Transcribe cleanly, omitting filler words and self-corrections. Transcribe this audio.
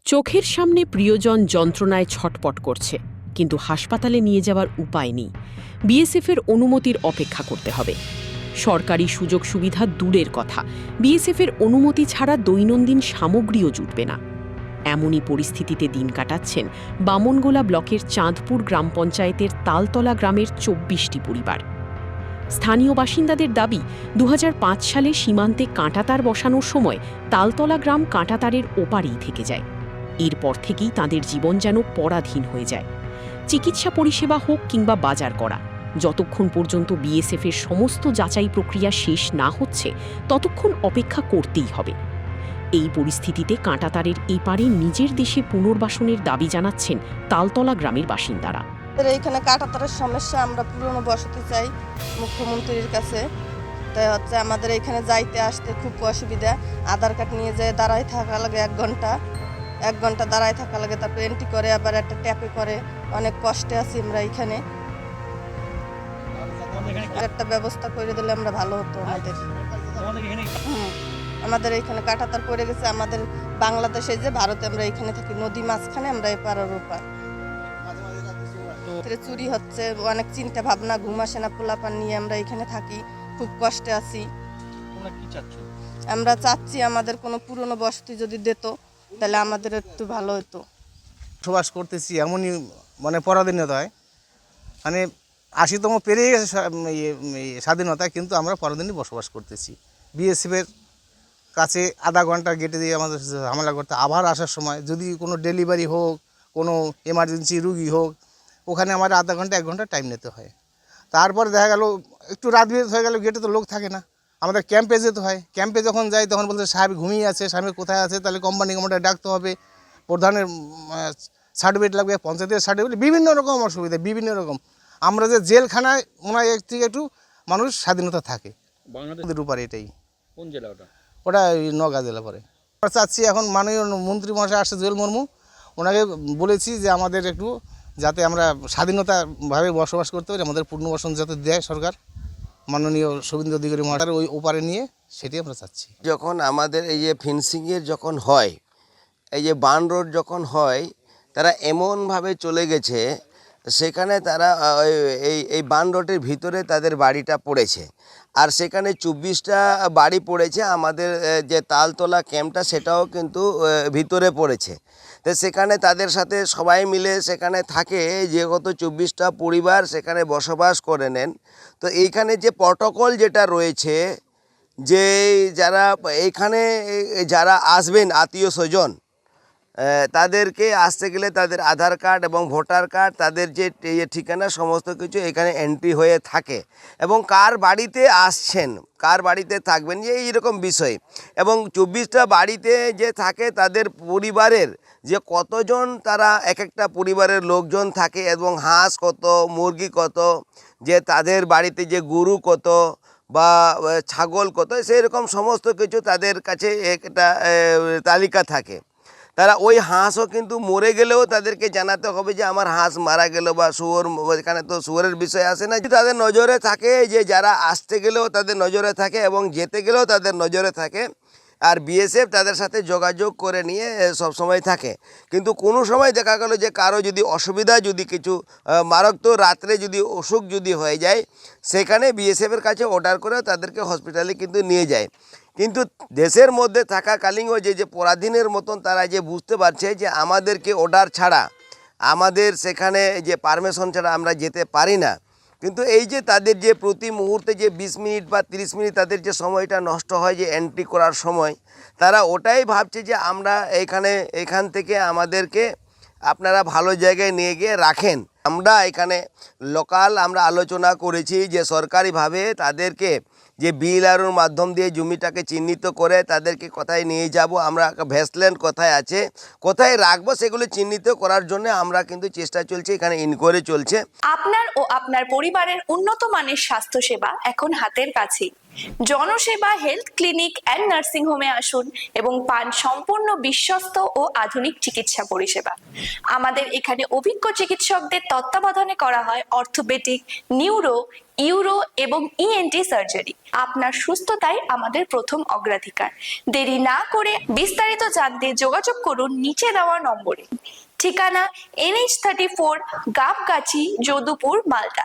চোখের সামনে প্রিয়জন যন্ত্রণায় ছটপট করছে, কিন্তু হাসপাতালে নিয়ে যাওয়ার উপায় নেই। বিএসএফের অনুমতির অপেক্ষা করতে হবে। সরকারি সুযোগ সুবিধা দূরের কথা, বিএসএফের অনুমতি ছাড়া দৈনন্দিন সামগ্রীও জুটবে না। এমনই পরিস্থিতিতে দিন কাটাচ্ছেন বামনগোলা ব্লকের চাঁদপুর গ্রাম পঞ্চায়েতের তালতলা গ্রামের ২৪টি পরিবার। স্থানীয় বাসিন্দাদের দাবি, ২০০৫ সালে সীমান্তে কাঁটাতার বসানোর সময় তালতলা গ্রাম কাঁটাতারের ওপারেই থেকে যায়। এরপর থেকেই তাদের জীবন যেন পরাধীন হয়ে যায়। চিকিৎসা পরিষেবা হোক কিংবা বাজার করা, যতক্ষণ পর্যন্ত বিএসএফের সমস্ত যাচাই প্রক্রিয়া শেষ না হচ্ছে ততক্ষণ অপেক্ষা করতেই হবে। এই পরিস্থিতিতে কাঁটাতারের এপারে নিজের দেশে পুনর্বাসনের দাবি জানাচ্ছেন তালতলা গ্রামের বাসিন্দারা। এইখানে কাঁটাতারের সমস্যা, আমরা পুরনো বসতি চাই মুখ্যমন্ত্রীর কাছে। তাই আমাদের এখানে যাইতে আসতে খুব অসুবিধা। আধার কার্ড নিয়ে যেয়ে দাঁড়ায় থাকা লাগে 1 ঘন্টা দাঁড়ায় থাকা লাগে, তারপর এন্ট্রি করে আবার একটা ট্যাপে করে। অনেক কষ্টে আছি আমরা এখানে। একটা ব্যবস্থা করে দিলে আমরা ভালো হতো আমাদের। আমাদের এইখানে কাঁটাতার পড়ে গেছে। আমাদের বাংলাদেশে যে ভারতে আমরা এখানে থাকি, নদী মাঝখানে, আমরা এপার আর ওপার। চুরি হচ্ছে, অনেক চিন্তা ভাবনা, ঘুম আসে না, পোলাপান নিয়ে আমরা এখানে থাকি, খুব কষ্টে আছি। আমরা চাচ্ছি আমাদের কোনো পুরনো বসতি যদি দিত তাহলে আমাদের একটু ভালো হতো। বসবাস করতেছি এমনই পরাধীনতা হয়, 80তম পেরিয়ে গেছে স্বাধীনতা, কিন্তু আমরা পরাধীনই বসবাস করতেছি। বিএসএফের কাছে আধা ঘন্টা গেটে দিয়ে আমাদের ঝামেলা করতে, আবার আসার সময় যদি কোনো ডেলিভারি হোক, কোনো এমার্জেন্সি রুগী হোক, ওখানে আমার আধা ঘন্টা 1 ঘন্টা টাইম নিতে হয়। তারপর দেখা গেল একটু রাত বিরেত হয়ে গেল, গেটে তো লোক থাকে না, আমাদের ক্যাম্পে যেতে হয়। ক্যাম্পে যখন যাই তখন বলতে সাহেব ঘুমিয়ে আছে, সাহেব কোথায় আছে, তাহলে কোম্পানি ডাকতে হবে, প্রধানের সার্টিফিকেট লাগবে, পঞ্চায়েতের সার্টিফিকেট, বিভিন্ন রকম অসুবিধা, বিভিন্ন রকম। আমরা যে জেলখানায় ওনার এক থেকে একটু মানুষ স্বাধীনতা থাকে বাংলাদেশের উপরে। এটাই কোন জেলা? ওটা নওগাঁ জেলা পরে। আমরা চাচ্ছি এখন মাননীয় মন্ত্রী মহাশয় আসছে জুয়েল মুর্মু, ওনাকে বলেছি যে আমাদের একটু যাতে আমরা স্বাধীনতাভাবে বসবাস করতে পারি, আমাদের পুনর্বাসন যাতে দেয় সরকার, মাননীয় শুভেন্দু অধিকারী মহাশয় ওই ওপারে নিয়ে, সেটাই আমরা চাচ্ছি। যখন আমাদের এই যে ফেন্সিংয়ের যখন হয়, এই যে বান রোড যখন হয়, তারা এমনভাবে চলে গেছে, সেখানে তারা এই বান রোডের ভিতরে তাদের বাড়িটা পড়েছে। আর সেখানে 24টা বাড়ি পড়েছে। আমাদের যে তালতলা ক্যাম্পটা সেটাও কিন্তু ভিতরে পড়েছে। তো সেখানে তাদের সাথে সবাই মিলে সেখানে থাকে, যেহেতু 24টা পরিবার সেখানে বসবাস করে নেন। তো এইখানে যে প্রটোকল যেটা রয়েছে, যে এইখানে যারা আসবেন আত্মীয় স্বজন, তাদেরকে আসতে গেলে তাদের আধার কার্ড এবং ভোটার কার্ড, তাদের যে ঠিকানা, সমস্ত কিছু এখানে এন্ট্রি হয়ে থাকে, এবং কার বাড়িতে আসছেন, কার বাড়িতে থাকবেন, যে এইরকম বিষয়। এবং 24টা বাড়িতে যে থাকে তাদের পরিবারের যে কতজন, তারা এক একটা পরিবারের লোকজন থাকে, এবং হাঁস কত, মুরগি কত, যে তাদের বাড়িতে যে গরু কত বা ছাগল কত, সেই রকম সমস্ত কিছু তাদের কাছে একটা তালিকা থাকে। তারা ওই হাঁসও কিন্তু মরে গেলেও তাদেরকে জানাতে হবে যে আমার হাঁস মারা গেল, বা শুয়োর, এখানে তো শুয়োরের বিষয় আসে না, তাদের নজরে থাকে, যে যারা আসতে গেলেও তাদের নজরে থাকে এবং যেতে গেলেও তাদের নজরে থাকে। আর বিএসএফ তাদের সাথে যোগাযোগ করে নিয়ে সব সময় থাকে। কিন্তু কোনো সময় দেখা গেল যে কারো যদি অসুবিধা, যদি কিছু মারাত্মক রাত্রে যদি অসুখ যদি হয়ে যায়, সেখানে বিএসএফের কাছে অর্ডার করে তাদেরকে হসপিটালে কিন্তু নিয়ে যায়। কিন্তু দেশের মধ্যে থাকাকালীনও যে পরাধীনের মতন তারা যে বুঝতে পারছে যে আমাদেরকে অর্ডার ছাড়া, আমাদের সেখানে যে পারমিশন ছাড়া আমরা যেতে পারি না। কিন্তু এই যে তাদের যে প্রতি মুহূর্তে যে 20 মিনিট বা 30 মিনিট তাদের যে সময়টা নষ্ট হয় যে এন্ট্রি করার সময়, তারা ওটাই ভাবছে যে আমরা এখান থেকে আমাদেরকে আপনারা ভালো জায়গায় নিয়ে গিয়ে রাখেন। আমরা এখানে লোকাল আমরা আলোচনা করেছি যে সরকারিভাবে তাদেরকে যে বিএলআরওর মাধ্যম দিয়ে জমিটাকে চিহ্নিত করে তাদেরকে কোথায় নিয়ে যাব, আমরা ভেস্টল্যান্ড কোথায় আছে, কোথায় রাখবো, সেগুলো চিহ্নিত করার জন্য আমরা কিন্তু চেষ্টা চলছে, এখানে ইনকোয়ারি চলছে। আপনার ও আপনার পরিবারের উন্নত মানের স্বাস্থ্যসেবা এখন হাতের কাছেই। জনসেবা হেলথ ক্লিনিক অ্যান্ড নার্সিং হোমে আসুন এবং পান সম্পূর্ণ বিশ্বস্ত ও আধুনিক চিকিৎসা পরিষেবা। আমাদের এখানে অভিজ্ঞ চিকিৎসকদের তত্ত্বাবধানে করা হয় অর্থোপেডিক, নিউরো, ইউরো এবং ইএনটি সার্জারি। আপনার সুস্থতাই আমাদের প্রথম অগ্রাধিকার। দেরি না করে বিস্তারিত জানতে যোগাযোগ করুন নিচে দেওয়া নম্বরে। ঠিকানা NH34, গাবগাছি, যদুপুর, মালদা।